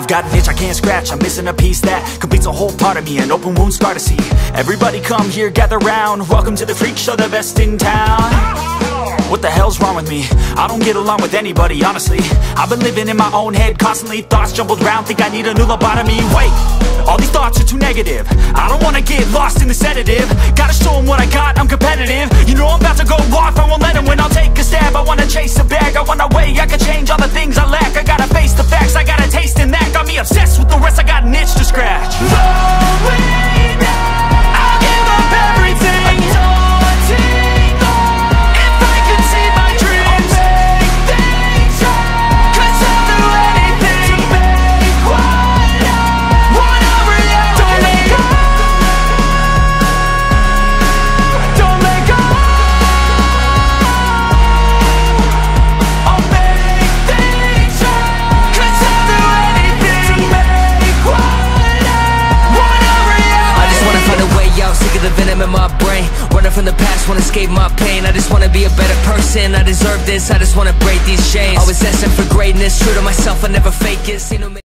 I've got an itch I can't scratch, I'm missing a piece that completes a whole part of me, an open wound scar to see. Everybody come here, gather round, welcome to the freak show, the best in town. What the hell's wrong with me? I don't get along with anybody, honestly. I've been living in my own head constantly, thoughts jumbled round, think I need a new lobotomy. Wait, all these thoughts are too negative, I don't wanna get lost in the sedative. Gotta show them what I got, I'm competitive. You know I'm about to go off, I won't let them win, I'll take a stab. I wanna chase a bag, I want a way I can change all the things I lack. I gotta face the facts, I got a taste in that. Got me obsessed with the rest, I got an itch to scratch. I'll give up everything. The venom in my brain, running from the past, wanna escape my pain. I just wanna be a better person, I deserve this, I just wanna break these chains. Always asking for greatness, true to myself, I never fake it.